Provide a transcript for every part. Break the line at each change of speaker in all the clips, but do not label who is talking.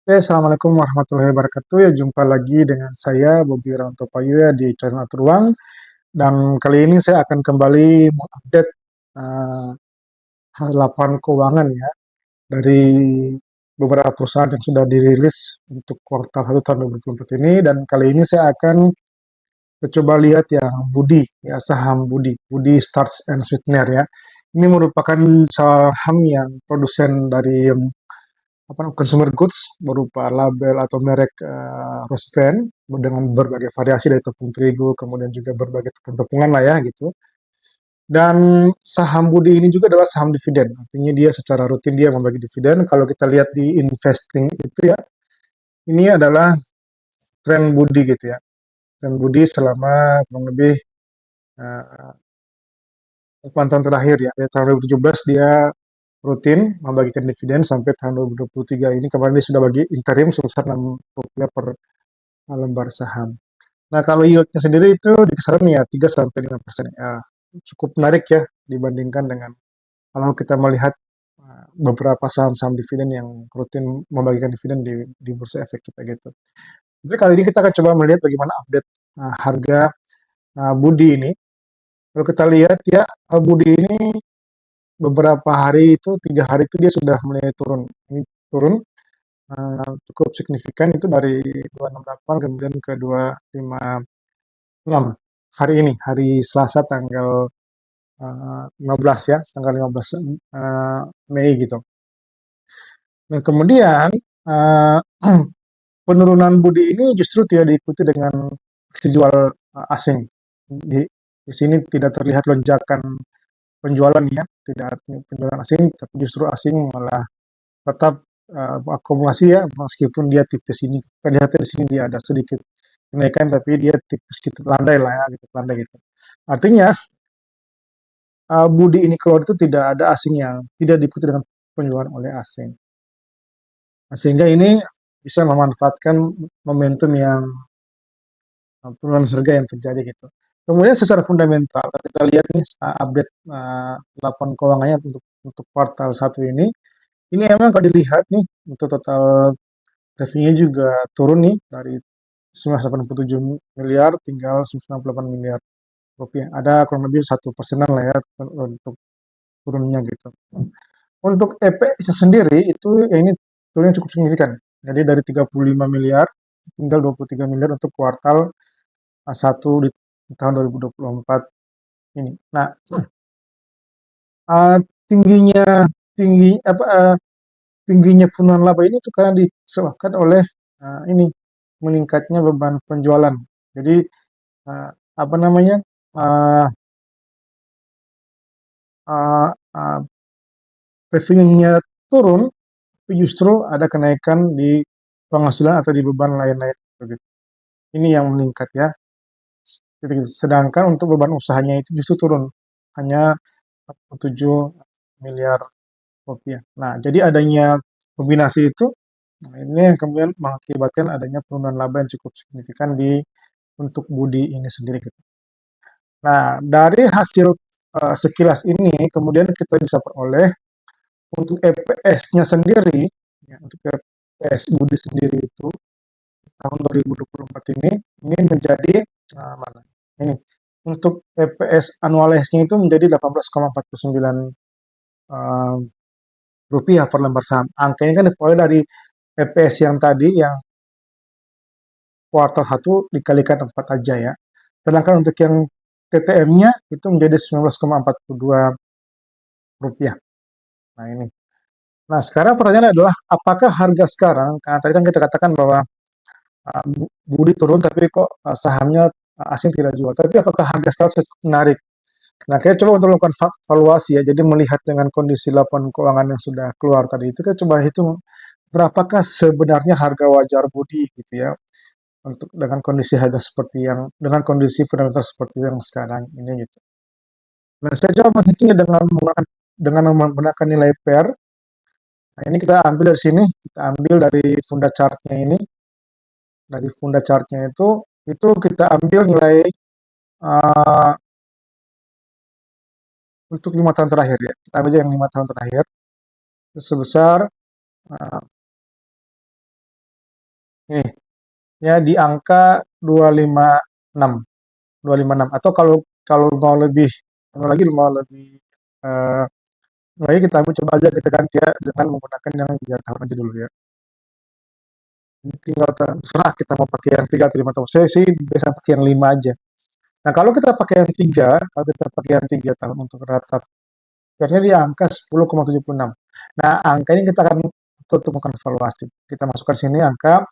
Assalamualaikum warahmatullahi wabarakatuh. Ya, jumpa lagi dengan saya Bobi Rantopayu ya di channel Atur Uang. Dan kali ini saya akan kembali mengupdate uh, laporan keuangan ya dari beberapa perusahaan yang sudah dirilis untuk kuartal 1 tahun 2024 ini. Dan kali ini saya akan coba lihat yang Budi, ya saham Budi Starch and Sweetener ya. Ini merupakan saham yang produsen dari consumer goods berupa label atau merek Rose Brand dengan berbagai variasi dari tepung terigu, kemudian juga berbagai tepung-tepungan lah ya gitu. Dan saham Budi ini juga adalah saham dividen, artinya dia secara rutin dia membagi dividen. Kalau kita lihat di investing itu ya, ini adalah tren Budi gitu ya. Tren Budi selama kurang lebih uh, 8 tahun terakhir ya. Dari tahun 2017 dia rutin membagikan dividen sampai tahun 2023 ini kemarin dia sudah bagi interim sebesar Rp6 per lembar saham. Nah, kalau yieldnya sendiri itu di kisaran ya 3 sampai 5%. Ya, cukup menarik ya dibandingkan dengan kalau kita melihat beberapa saham-saham dividen yang rutin membagikan dividen di bursa efek kita gitu. Jadi kali ini kita akan coba melihat bagaimana update harga Budi ini. Kalau kita lihat ya, Budi ini beberapa hari itu, 3 hari itu dia sudah mulai turun. Ini turun cukup signifikan itu dari 268 kemudian ke 256 hari ini, hari Selasa tanggal 15 ya, tanggal 15 Mei gitu. Nah, kemudian uh, penurunan Budi ini justru tidak diikuti dengan aksi jual asing. Di sini tidak terlihat lonjakan penjualan ya, tidak ada penjualan asing, tapi justru asing malah tetap akumulasi ya, meskipun dia tipis ini. Kita lihat di sini dia ada sedikit kenaikan, tapi dia tipis gitu, landai lah ya, gitu, landai gitu. Artinya Budi ini keluar itu tidak ada asing yang tidak diikuti dengan penjualan oleh asing. Nah, sehingga ini bisa memanfaatkan momentum yang penurunan harga yang terjadi gitu. Kemudian secara fundamental kita lihat nih update laporan keuangannya untuk kuartal 1 ini emang kalau dilihat nih untuk total revenue juga turun nih dari 987 miliar tinggal 98 miliar rupiah. Ada kurang lebih 1%-an lah ya untuk turunnya gitu. Untuk EPS sendiri itu ya ini turunnya cukup signifikan. Jadi dari 35 miliar tinggal 23 miliar untuk kuartal 1 di tahun 2024 ini. Nah, uh, tingginya tinggi apa tingginya penurunan laba ini itu karena disebabkan oleh ini meningkatnya beban penjualan. Jadi uh, apa namanya uh, uh, uh, revenue-nya turun, tapi justru ada kenaikan di penghasilan atau di beban lain-lain. Begitu. Ini yang meningkat ya. Sedangkan untuk beban usahanya itu justru turun, hanya 7 miliar rupiah. Nah, jadi adanya kombinasi itu, nah ini yang kemudian mengakibatkan adanya penurunan laba yang cukup signifikan di untuk Budi ini sendiri gitu. Nah, dari hasil sekilas ini kemudian kita bisa peroleh untuk EPS-nya sendiri, ya, untuk EPS Budi sendiri itu tahun 2024 ini menjadi mana? Ini untuk EPS annualized-nya itu menjadi 18,49 uh, rupiah per lembar saham. Angkanya kan diperoleh dari EPS yang tadi yang kuartal 1 dikalikan 4 aja ya. Sedangkan untuk yang TTM-nya itu menjadi 19,42 rupiah. Nah ini. Nah sekarang pertanyaannya adalah apakah harga sekarang, karena tadi kan kita katakan bahwa Budi turun tapi kok sahamnya asing tidak jual. Tapi apakah harga sekarang cukup menarik? Nah, kita coba untuk melakukan valuasi ya. Jadi melihat dengan kondisi laporan keuangan yang sudah keluar tadi itu, kita coba hitung berapakah sebenarnya harga wajar Budi gitu ya untuk dengan kondisi harga seperti yang dengan kondisi fundamental seperti yang sekarang ini gitu. Nah, saya coba menghitungnya dengan menggunakan nilai pair. Nah, ini kita ambil dari sini, kita ambil dari funda chartnya ini, dari funda chartnya itu kita ambil nilai uh, untuk 5 tahun terakhir ya. Kita ambil aja yang 5 tahun terakhir sebesar Nih, ya di angka 256, 256. Atau kalau kalau mau lebih mau lebih eh, lagi kita coba aja kita ganti ya dengan menggunakan yang 3 tahun aja dulu ya. Tinggal terserah kita mau pakai yang 3 atau 5 tahun. Saya sih biasa pakai yang 5 aja. Nah, kalau kita pakai yang 3, kalau kita pakai yang 3 tahun untuk rata, biasanya di angka 10,76. Nah, angka ini kita akan untuk melakukan evaluasi. Kita masukkan sini angka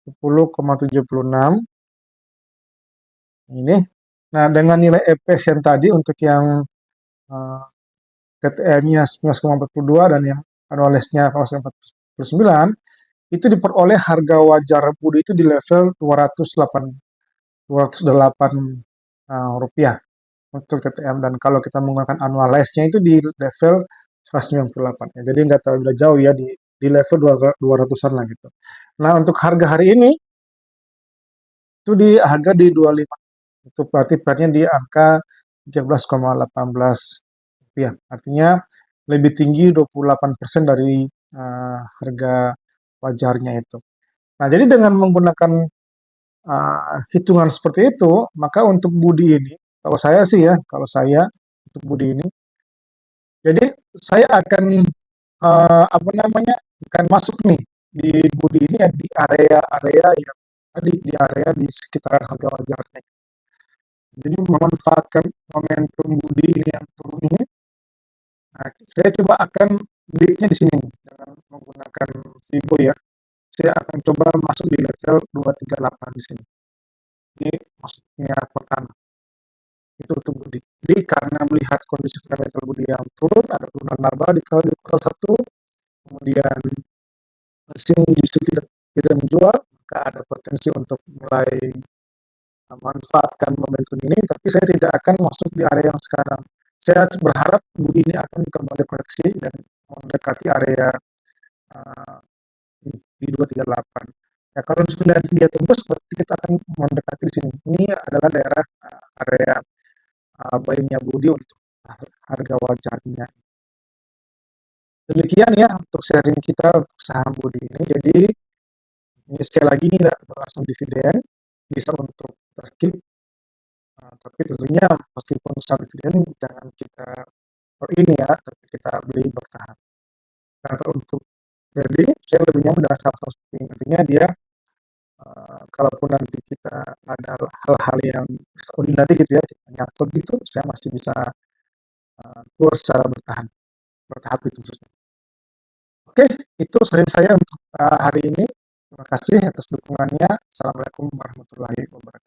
10,76 ini. Nah, dengan nilai EPS yang tadi untuk yang eh, TTM-nya 19,42 dan yang anualisnya 0,49, itu diperoleh harga wajar Budi itu di level 208 rupiah untuk TTM, dan kalau kita menggunakan annualize-nya itu di level 198 ya. Jadi nggak terlalu jauh ya di level 200-an lah gitu. Nah, untuk harga hari ini itu di harga di 25. Itu berarti platnya di angka 13,18 rupiah. Artinya lebih tinggi 28% dari harga wajarnya itu. Nah, jadi dengan menggunakan hitungan seperti itu, maka untuk Budi ini, kalau saya sih ya, kalau saya untuk Budi ini, jadi saya akan apa namanya, akan masuk nih di Budi ini ya di area-area yang tadi di area di sekitar harga wajarnya. Jadi memanfaatkan momentum Budi ini yang turun ini, nah, saya coba akan belinya di sini dengan menggunakan Vibo ya. Saya akan coba masuk di level 238 di sini. Ini masuknya pertama itu untuk Budi. Jadi karena melihat kondisi fundamental Budi yang turun, ada penurunan laba di kuartal satu, kemudian asing justru tidak menjual, maka ada potensi untuk mulai memanfaatkan momentum ini, tapi saya tidak akan masuk di area yang sekarang. Saya berharap Budi ini akan kembali koreksi dan mendekati area uh, di 238. Ya, kalau sudah dia tembus, berarti kita akan mendekati di sini. Ini adalah daerah area buyingnya Budi untuk harga wajarnya. Demikian ya untuk sharing kita untuk saham Budi ini. Jadi ini sekali lagi ini langsung dividen, bisa untuk terkip, tapi tentunya meskipun besar dividen jangan kita ini ya, tapi kita beli bertahap. Karena untuk jadi saya lebih nyaman dengan saham seperti artinya dia kalaupun nanti kita ada hal-hal yang extraordinary gitu ya, kita nyatet gitu, saya masih bisa keluar secara bertahap itu. Oke, itu sharing saya untuk hari ini. Terima kasih atas dukungannya. Assalamualaikum warahmatullahi wabarakatuh.